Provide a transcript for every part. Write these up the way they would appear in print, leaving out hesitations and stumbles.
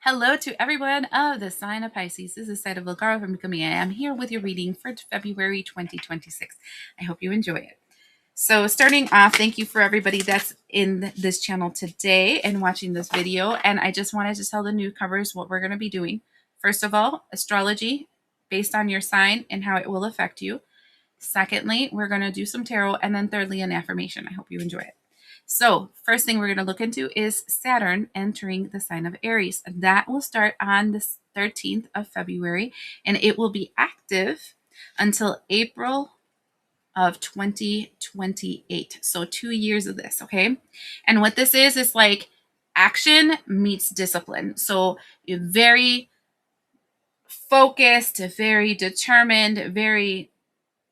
Hello to everyone of the sign of Pisces. This is Zaida Velgara from Becoming I Am here with your reading for February 2026. I hope you enjoy it. So starting off, thank you for everybody that's in this channel today and watching this video. And I just wanted to tell the newcomers what we're going to be doing. First of all, astrology based on your sign and how it will affect you. Secondly, we're going to do some tarot. And then thirdly, an affirmation. I hope you enjoy it. So first thing we're going to look into is Saturn entering the sign of Aries. That will start on the 13th of February, and it will be active until April of 2028. So 2 years of this, okay? And what this is like action meets discipline. So you're very focused, very determined, very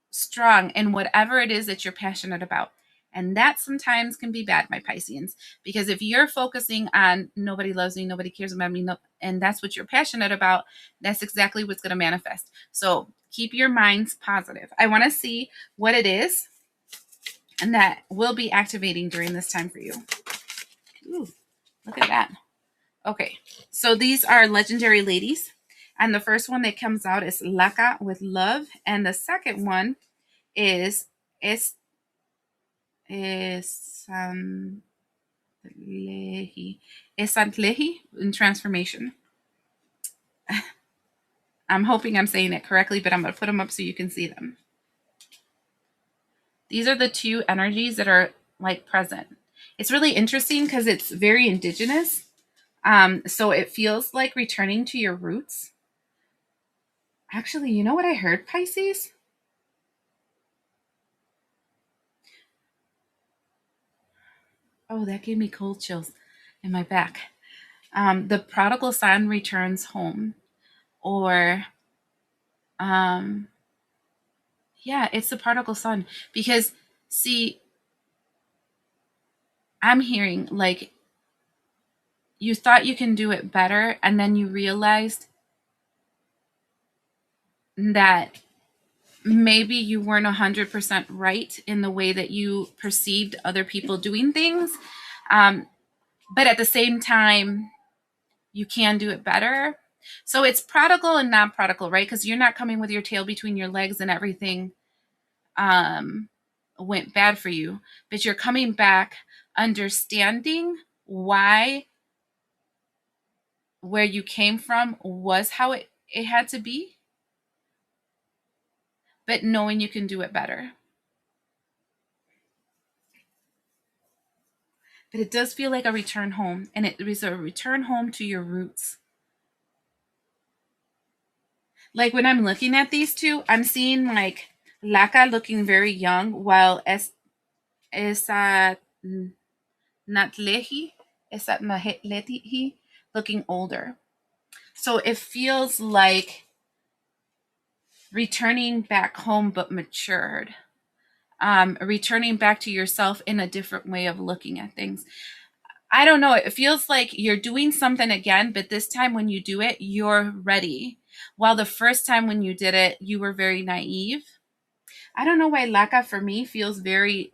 strong in whatever it is that you're passionate about. And that sometimes can be bad, my Pisceans, because if you're focusing on nobody loves me, nobody cares about me, and that's what you're passionate about, that's exactly what's going to manifest. So keep your minds positive. I want to see what it is and that will be activating during this time for you. Ooh, look at that. Okay, so these are legendary ladies. And the first one that comes out is Laka with love. And the second one is Esantlehi. Esantlehi in transformation. I'm hoping I'm saying it correctly, but I'm going to put them up so you can see them. These are the two energies that are like present. It's really interesting because it's very indigenous. So it feels like returning to your roots. Actually, you know what I heard, Pisces? Oh, that gave me cold chills in my back. The prodigal son returns home, or yeah, it's the prodigal son. Because see, I'm hearing like you thought you can do it better, and then you realized that maybe you weren't 100% right in the way that you perceived other people doing things. But at the same time, you can do it better. So it's prodigal and not prodigal, right? Because you're not coming with your tail between your legs and everything went bad for you, but you're coming back understanding why where you came from was how it had to be, but knowing you can do it better. But it does feel like a return home, and it is a return home to your roots. Like when I'm looking at these two, I'm seeing like Laka looking very young, while Esa Natlehi, Esa Natlehi looking older. So it feels like returning back home but matured. Returning back to yourself in a different way of looking at things. I don't know. It feels like you're doing something again, but this time when you do it, you're ready. While the first time when you did it, you were very naive. I don't know why Laka for me feels very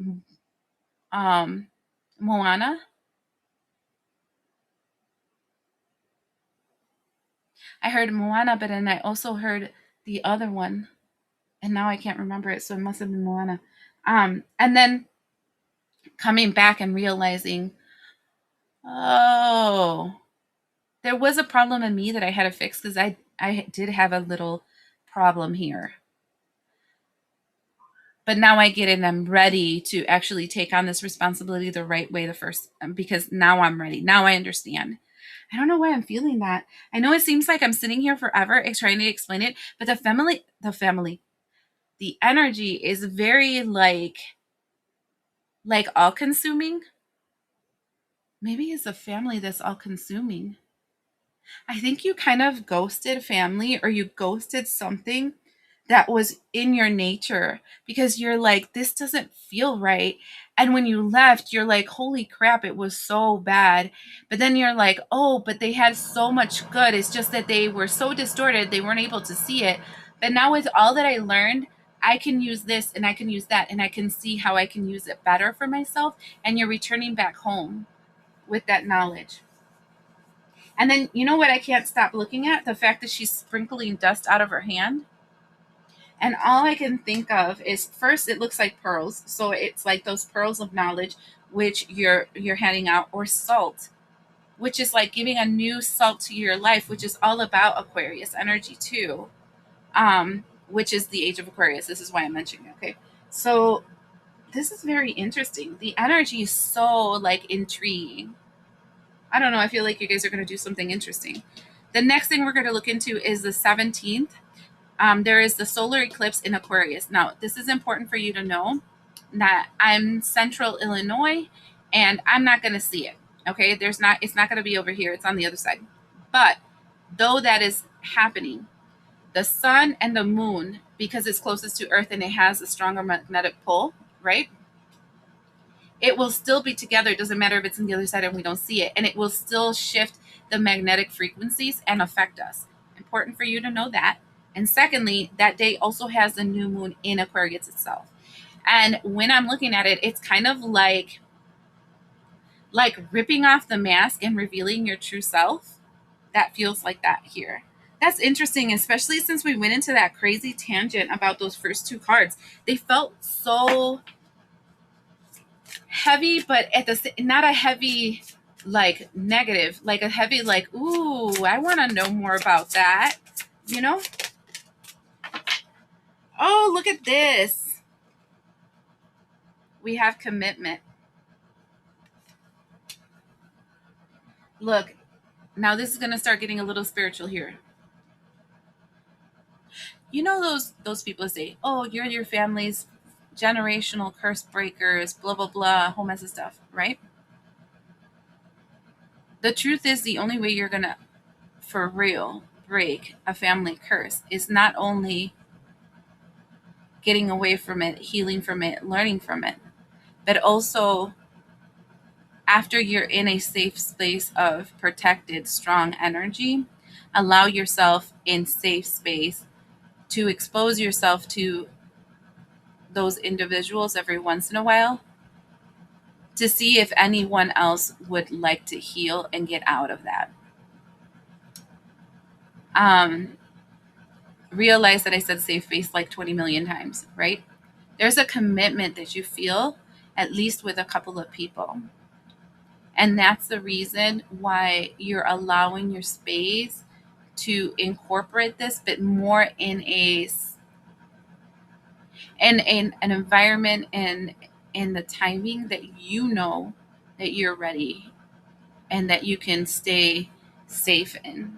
Moana. I heard Moana, but then I also heard the other one, and now I can't remember it, so it must have been Moana. And then coming back and realizing, oh, there was a problem in me that I had to fix because I did have a little problem here. But now I get it and I'm ready to actually take on this responsibility the right way the first because now I'm ready. Now I understand. I don't know why I'm feeling that. I know it seems like I'm sitting here forever trying to explain it, but the energy is very like all consuming. Maybe it's a family that's all consuming. I think you kind of ghosted family or you ghosted something that was in your nature because you're like, this doesn't feel right. And when you left, you're like, holy crap, it was so bad. But then you're like, oh, but they had so much good. It's just that they were so distorted, they weren't able to see it. But now, with all that I learned, I can use this and I can use that and I can see how I can use it better for myself. And you're returning back home with that knowledge. And then, you know what I can't stop looking at? The fact that she's sprinkling dust out of her hand. And all I can think of is, first, it looks like pearls. So it's like those pearls of knowledge, which you're handing out, or salt, which is like giving a new salt to your life, which is all about Aquarius energy too. Which is the age of Aquarius. This is why I'm mentioning it. Okay. So this is very interesting. The energy is so like intriguing. I don't know. I feel like you guys are going to do something interesting. The next thing we're going to look into is the 17th. There is the solar eclipse in Aquarius. Now, this is important for you to know that I'm central Illinois and I'm not going to see it. Okay. It's not going to be over here. It's on the other side. But though that is happening, the sun and the moon, because it's closest to Earth and it has a stronger magnetic pull, right? It will still be together. It doesn't matter if it's on the other side and we don't see it. And it will still shift the magnetic frequencies and affect us. Important for you to know that. And secondly, that day also has the new moon in Aquarius itself. And when I'm looking at it, it's kind of like ripping off the mask and revealing your true self. That feels like that here. That's interesting, especially since we went into that crazy tangent about those first two cards. They felt so heavy, but at the not a heavy like negative, like a heavy like, ooh, I want to know more about that, you know? Oh, look at this. We have commitment. Look, now this is going to start getting a little spiritual here. You know those people say, "Oh, you're your family's generational curse breakers, blah blah blah, whole mess of stuff," right? The truth is, the only way you're going to for real break a family curse is not only getting away from it, healing from it, learning from it, but also after you're in a safe space of protected, strong energy, allow yourself in safe space to expose yourself to those individuals every once in a while to see if anyone else would like to heal and get out of that. Um, Realize that I said safe space like 20 million times, right? There's a commitment that you feel, at least with a couple of people. And that's the reason why you're allowing your space to incorporate this, but more in an environment and in the timing that you know that you're ready and that you can stay safe in.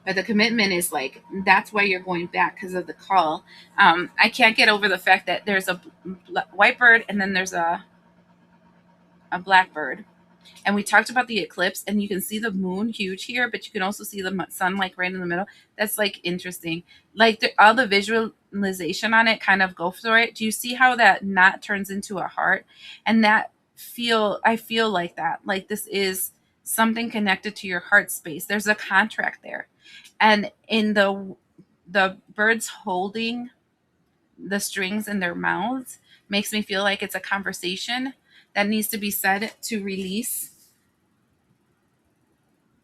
But the commitment is like, that's why you're going back, because of the call. I can't get over the fact that there's a white bird and then there's a black bird. And we talked about the eclipse, and you can see the moon huge here, but you can also see the sun like right in the middle. That's like interesting. Like all the visualization on it kind of go for it. Do you see how that knot turns into a heart? And I feel like that. Like this is something connected to your heart space. There's a contract there. And in the birds holding the strings in their mouths makes me feel like it's a conversation that needs to be said to release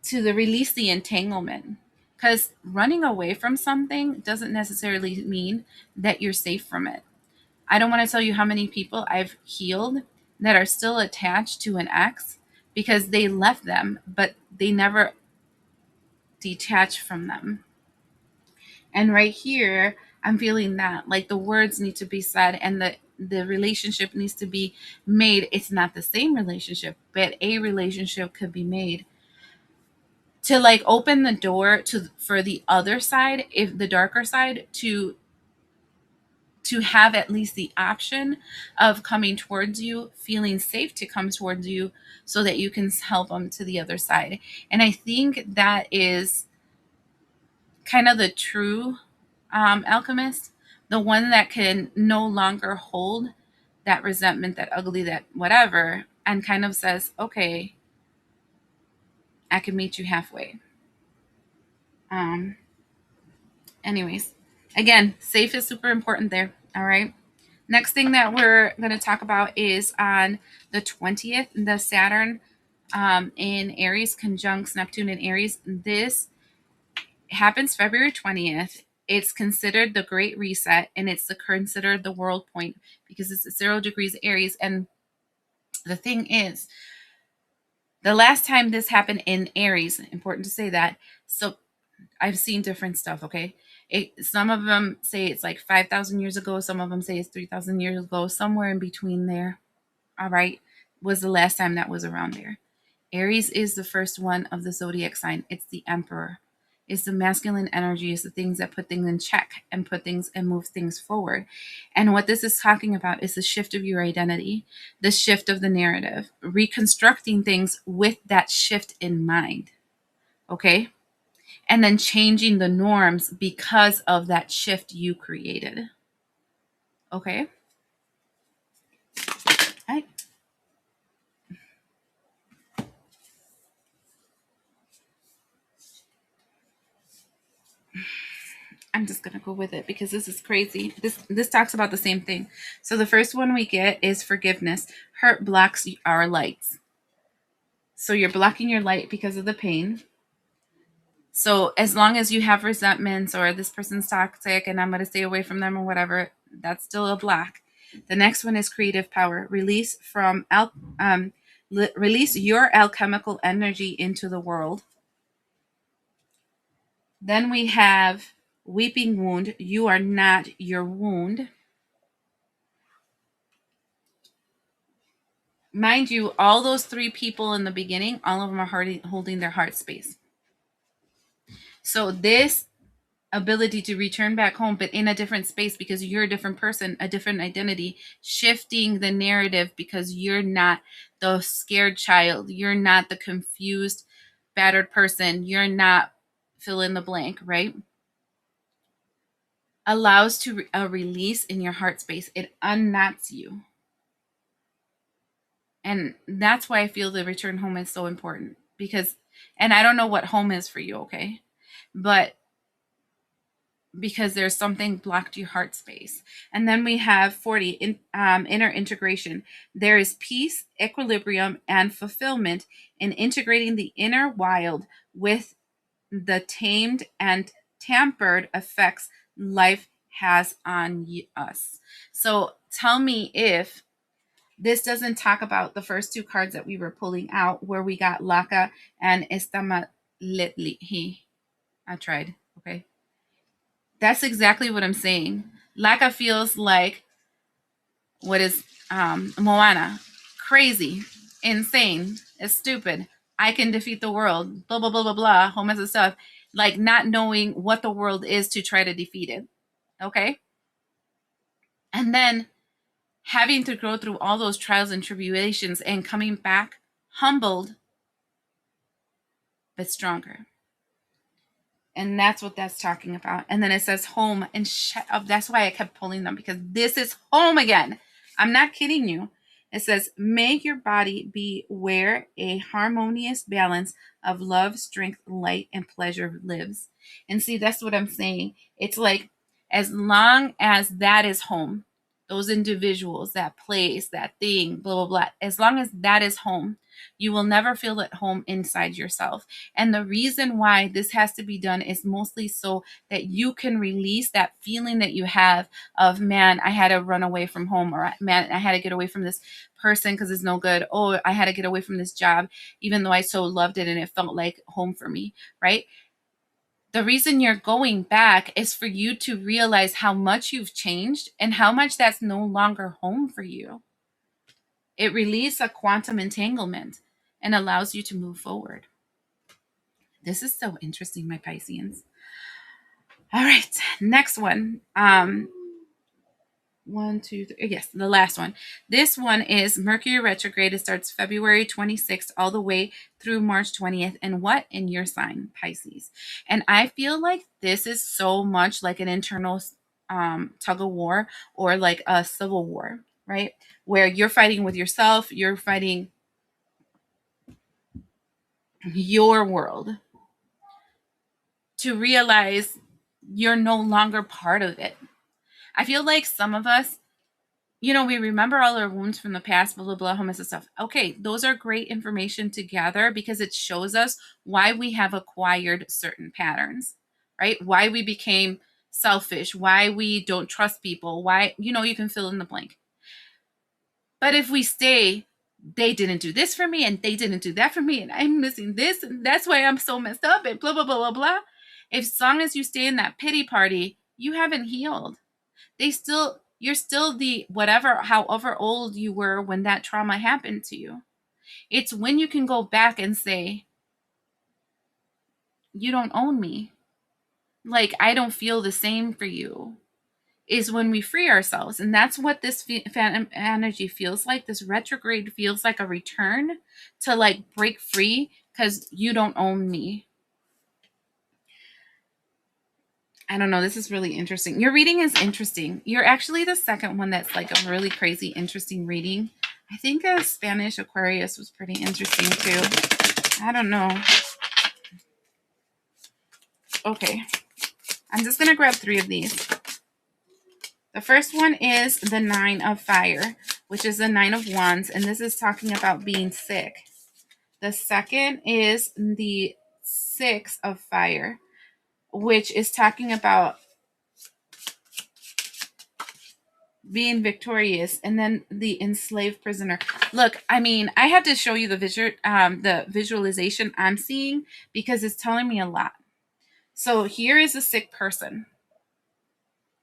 the entanglement, because running away from something doesn't necessarily mean that you're safe from it. I don't want to tell you how many people I've healed that are still attached to an ex because they left them, but they never detached from them. And right here, I'm feeling that like the words need to be said and the relationship needs to be made. It's not the same relationship, but a relationship could be made to like open the door to for the other side, if the darker side, to have at least the option of coming towards you, feeling safe to come towards you so that you can help them to the other side. And I think that is kind of the true alchemist, the one that can no longer hold that resentment, that ugly, that whatever, and kind of says, okay, I can meet you halfway. Um, Anyways, again, safe is super important there. All right. Next thing that we're going to talk about is on the 20th, the Saturn in Aries conjuncts Neptune in Aries. This happens February 20th. It's considered the Great Reset, and it's considered the world point because it's 0 degrees Aries. And the thing is, the last time this happened in Aries, important to say that. So I've seen different stuff, okay? Some of them say it's like 5,000 years ago. Some of them say it's 3,000 years ago. Somewhere in between there, all right, was the last time that was around there. Aries is the first one of the zodiac sign. It's the emperor. It's the masculine energy. It's the things that put things in check and put things and move things forward. And what this is talking about is the shift of your identity, the shift of the narrative, reconstructing things with that shift in mind. Okay? And then changing the norms because of that shift you created. Okay? All right. I'm just gonna go with it because this is crazy. This talks about the same thing. So the first one we get is forgiveness. Hurt blocks our lights. So you're blocking your light because of the pain. So as long as you have resentments or this person's toxic and I'm gonna stay away from them or whatever, that's still a block. The next one is creative power. Release your alchemical energy into the world. Then we have weeping wound. You are not your wound. Mind you, all those three people in the beginning, all of them are holding their heart space. So this ability to return back home, but in a different space because you're a different person, a different identity, shifting the narrative because you're not the scared child. You're not the confused, battered person. You're not fill in the blank, right? Allows to a release in your heart space. It unknots you. And that's why I feel the return home is so important because, and I don't know what home is for you, okay? But because there's something blocked your heart space. And then we have 40, inner integration. There is peace, equilibrium, and fulfillment in integrating the inner wild with the tamed and tempered effects life has on us. So tell me if this doesn't talk about the first two cards that we were pulling out, where we got Laka and Estamatletli. I tried. Okay. That's exactly what I'm saying. Laka feels like what is Moana. Crazy, insane, it's stupid. I can defeat the world. Blah blah blah blah blah. Whole mess of stuff. Like not knowing what the world is to try to defeat it. Okay. And then having to go through all those trials and tribulations and coming back humbled but stronger. And that's what that's talking about. And then it says home and shut up. That's why I kept pulling them because this is home again. I'm not kidding you. It says, make your body be where a harmonious balance of love, strength, light, and pleasure lives. And see, that's what I'm saying. It's like, as long as that is home, those individuals, that place, that thing, blah, blah, blah, as long as that is home, you will never feel at home inside yourself. And the reason why this has to be done is mostly so that you can release that feeling that you have of, man, I had to run away from home, or man, I had to get away from this person because it's no good. Oh, I had to get away from this job, even though I so loved it and it felt like home for me, right? The reason you're going back is for you to realize how much you've changed and how much that's no longer home for you. It releases a quantum entanglement and allows you to move forward. This is so interesting, my Pisceans. All right, next one. One, two, three. Yes, the last one. This one is Mercury retrograde. It starts February 26th all the way through March 20th. And what in your sign, Pisces? And I feel like this is so much like an internal tug of war or like a civil war, right? Where you're fighting with yourself, you're fighting your world to realize you're no longer part of it. I feel like some of us we remember all our wounds from the past, blah, blah, blah, homeless and stuff. Okay, those are great information to gather because it shows us why we have acquired certain patterns, right? Why we became selfish, why we don't trust people, why, you can fill in the blank. But if we stay, they didn't do this for me and they didn't do that for me and I'm missing this and that's why I'm so messed up and blah, blah, blah, blah, blah. As long as you stay in that pity party, you haven't healed. You're still the however old you were when that trauma happened to you. It's when you can go back and say, you don't own me. Like, I don't feel the same for you, is when we free ourselves. And that's what this energy feels like. This retrograde feels like a return to like break free because you don't own me. I don't know. This is really interesting. Your reading is interesting. You're actually the second one that's like a really crazy, interesting reading. I think a Spanish Aquarius was pretty interesting too. I don't know. Okay. I'm just going to grab 3 of these. The first one is the 9 of Fire, which is the 9 of Wands. And this is talking about being sick. The second is the 6 of Fire, which is talking about being victorious, and then the enslaved prisoner. Look, I mean, I have to show you the visualization I'm seeing because it's telling me a lot. So here is a sick person.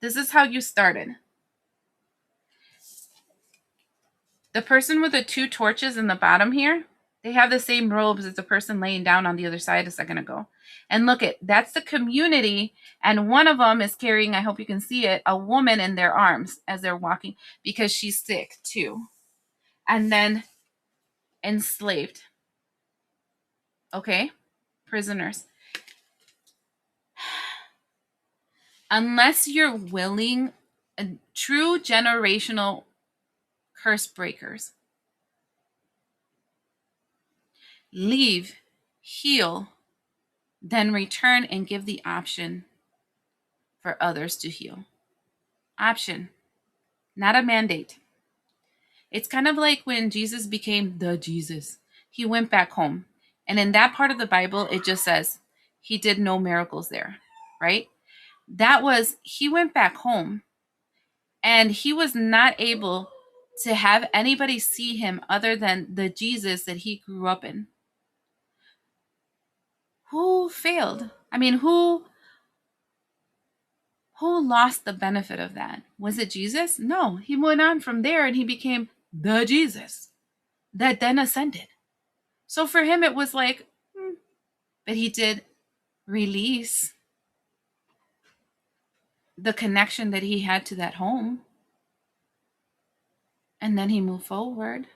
This is how you started. The person with the 2 torches in the bottom here, they have the same robes as the person laying down on the other side a second ago. And look, that's the community. And one of them is carrying, I hope you can see it, a woman in their arms as they're walking because she's sick too. And then enslaved. Okay? Prisoners. Unless you're willing, true generational curse breakers, leave, heal, then return and give the option for others to heal. Option, not a mandate. It's kind of like when Jesus became the Jesus. He went back home. And in that part of the Bible, it just says he did no miracles there, right? He went back home and he was not able to have anybody see him other than the Jesus that he grew up in. Who failed? I mean, who lost the benefit of that? Was it Jesus? No, he went on from there and he became the Jesus that then ascended. So for him, it was like, but he did release the connection that he had to that home. And then he moved forward.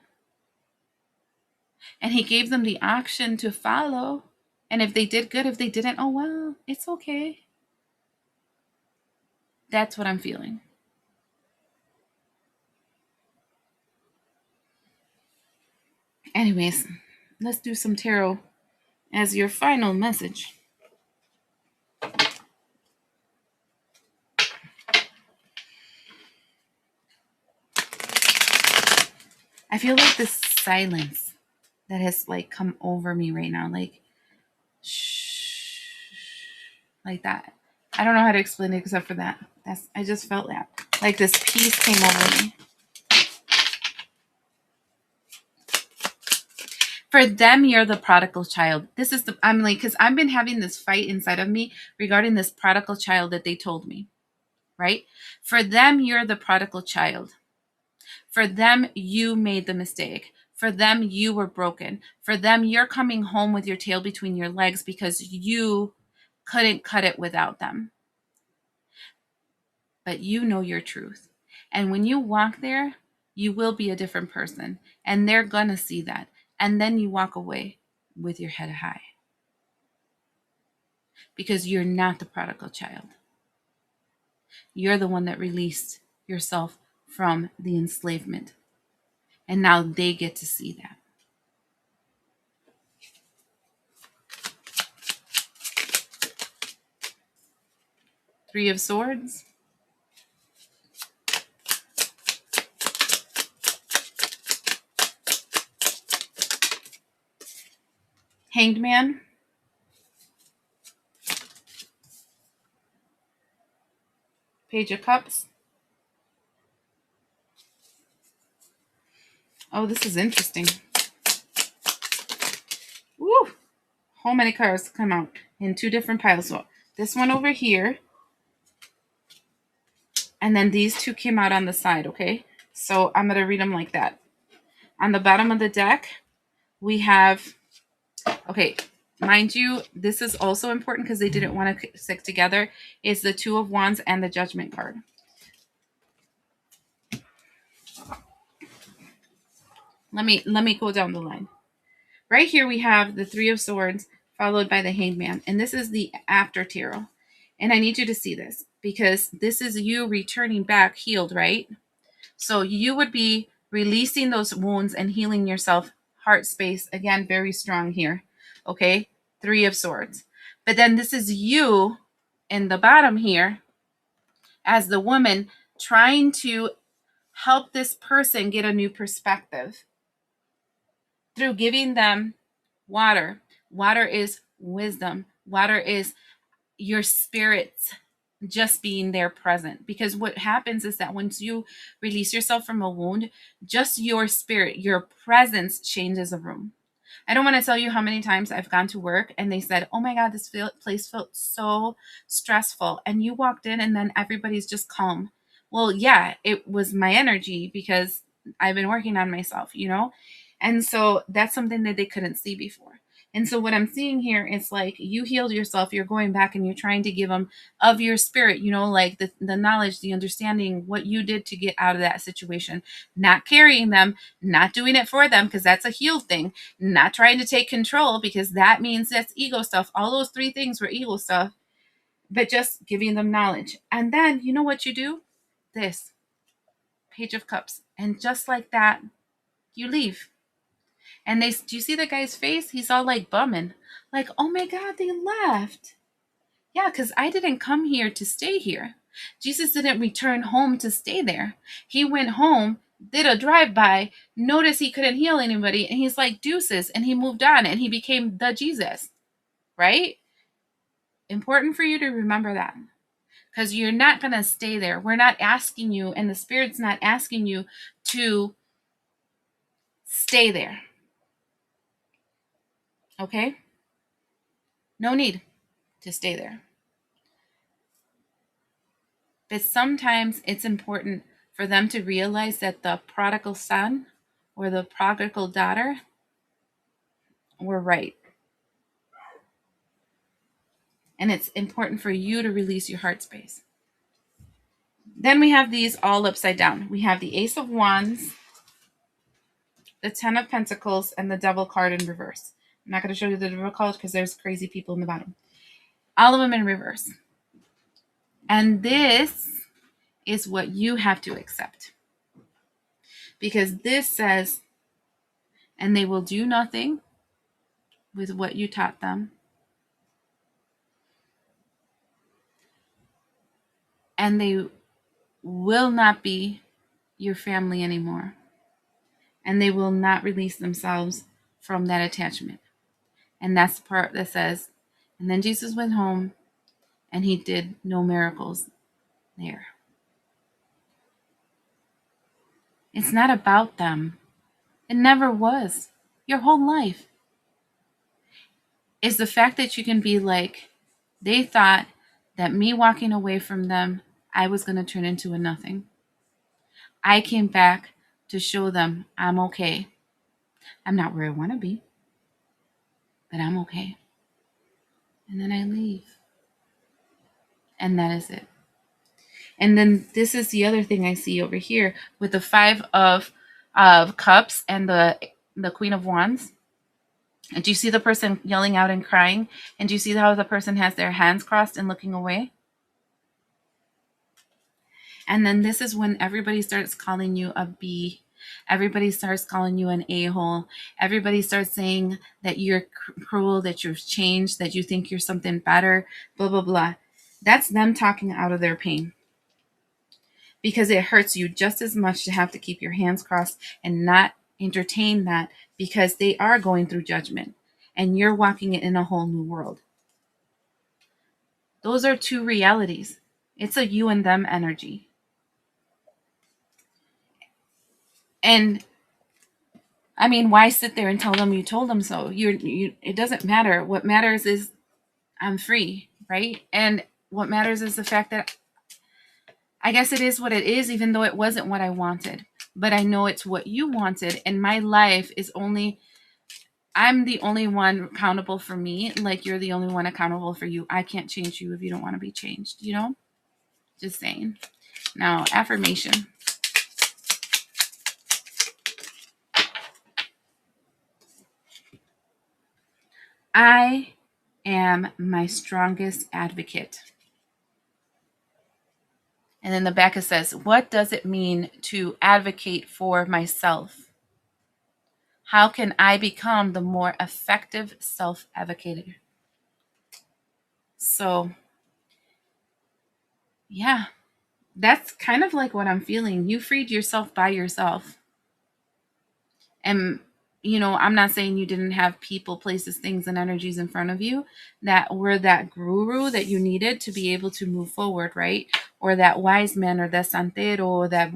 And he gave them the option to follow. And if they did good, if they didn't, oh, well, it's okay. That's what I'm feeling. Anyways, let's do some tarot as your final message. I feel like this silence that has like come over me right now, like shh, like that. I don't know how to explain it except for that. I just felt that. Like this peace came over me. For them, you're the prodigal child. I'm like, because I've been having this fight inside of me regarding this prodigal child that they told me, right? For them, you're the prodigal child. For them, you made the mistake. For them, you were broken. For them, you're coming home with your tail between your legs because you couldn't cut it without them. But you know your truth. And when you walk there, you will be a different person. And they're going to see that. And then you walk away with your head high. Because you're not the prodigal child. You're the one that released yourself from the enslavement. And now they get to see that. Three of Swords. Hanged Man, Page of Cups. Oh, this is interesting. Woo! How many cards come out in two different piles? So this one over here, and then these two came out on the side, okay? So I'm going to read them like that. On the bottom of the deck, we have, okay, mind you, this is also important because they didn't want to stick together, is the Two of Wands and the Judgment card. Let me go down the line. Right here we have the Three of Swords followed by the Hanged Man, and this is the after tarot. And I need you to see this because this is you returning back healed, right? So you would be releasing those wounds and healing yourself. Heart space, again, very strong here. Okay, Three of Swords. But then this is you in the bottom here as the woman trying to help this person get a new perspective through giving them water. Water is wisdom. Water is your spirits just being there present. Because what happens is that once you release yourself from a wound, just your spirit, your presence changes a room. I don't want to tell you how many times I've gone to work and they said, oh my God, this place felt so stressful. And you walked in and then everybody's just calm. Well, yeah, it was my energy because I've been working on myself, you know? And so that's something that they couldn't see before. And so what I'm seeing here is like you healed yourself, you're going back and you're trying to give them of your spirit, you know, like the knowledge, the understanding, what you did to get out of that situation, not carrying them, not doing it for them, because that's a healed thing, not trying to take control, because that means that's ego stuff. All those three things were ego stuff, but just giving them knowledge. And then you know what you do? This Page of Cups. And just like that, you leave. And do you see the guy's face? He's all like bumming. Like, oh my God, they left. Yeah, because I didn't come here to stay here. Jesus didn't return home to stay there. He went home, did a drive-by, noticed he couldn't heal anybody, and he's like, deuces, and he moved on, and he became the Jesus, right? Important for you to remember that. Because you're not going to stay there. We're not asking you, and the Spirit's not asking you to stay there. Okay? No need to stay there. But sometimes it's important for them to realize that the prodigal son or the prodigal daughter were right. And it's important for you to release your heart space. Then we have these all upside down. We have the Ace of Wands, the Ten of Pentacles, and the Devil card in reverse. I'm not going to show you the Devil card because there's crazy people in the bottom. All of them in reverse. And this is what you have to accept. Because this says, and they will do nothing with what you taught them. And they will not be your family anymore. And they will not release themselves from that attachment. And that's the part that says, and then Jesus went home and he did no miracles there. It's not about them. It never was. Your whole life is the fact that you can be like, they thought that me walking away from them, I was going to turn into a nothing. I came back to show them I'm okay. I'm not where I want to be, but I'm okay. And then I leave. And that is it. And then this is the other thing I see over here with the Five of Cups and the Queen of Wands. And do you see the person yelling out and crying? And do you see how the person has their hands crossed and looking away? And then this is when everybody starts calling you a B. Everybody starts calling you an a-hole. Everybody starts saying that you're cruel, that you've changed, that you think you're something better, blah, blah, blah. That's them talking out of their pain. Because it hurts you just as much to have to keep your hands crossed and not entertain that, because they are going through judgment. and you're walking in a whole new world. Those are two realities. It's a you and them energy. And I mean, why sit there and tell them you told them so? It doesn't matter. What matters is I'm free, right? And what matters is the fact that I guess it is what it is, even though it wasn't what I wanted. But I know it's what you wanted, and my life is only, I'm the only one accountable for me, like you're the only one accountable for you. I can't change you if you don't want to be changed, you know? Just saying. Now, affirmation. I am my strongest advocate. And then the back it says, what does it mean to advocate for myself? How can I become the more effective self-advocator? So, yeah, that's kind of like what I'm feeling. You freed yourself by yourself. And, you know, I'm not saying you didn't have people, places, things, and energies in front of you that were that guru that you needed to be able to move forward, right? Or that wise man, or that santero, or that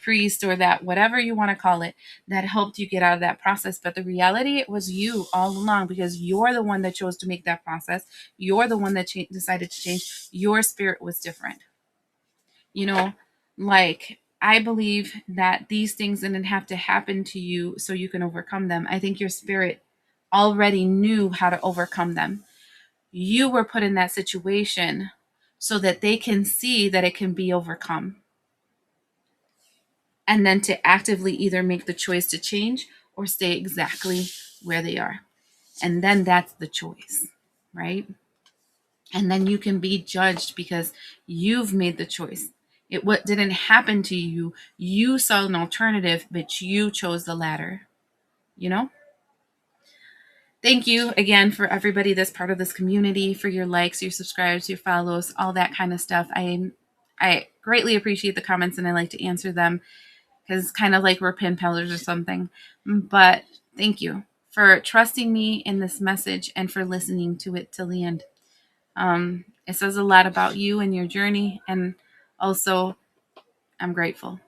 priest, or that whatever you want to call it, that helped you get out of that process. But the reality, it was you all along, because you're the one that chose to make that process. You're the one that decided to change. Your spirit was different. You know, like, I believe that these things didn't have to happen to you so you can overcome them. I think your spirit already knew how to overcome them. You were put in that situation so that they can see that it can be overcome. And then to actively either make the choice to change or stay exactly where they are. And then that's the choice, right? And then you can be judged because you've made the choice. It what didn't happen to you. You saw an alternative, but you chose the latter. You know? Thank you again for everybody that's part of this community, for your likes, your subscribes, your follows, all that kind of stuff. I greatly appreciate the comments, and I like to answer them because it's kind of like we're pen pals or something. But thank you for trusting me in this message and for listening to it till the end. It says a lot about you and your journey, and also I'm grateful.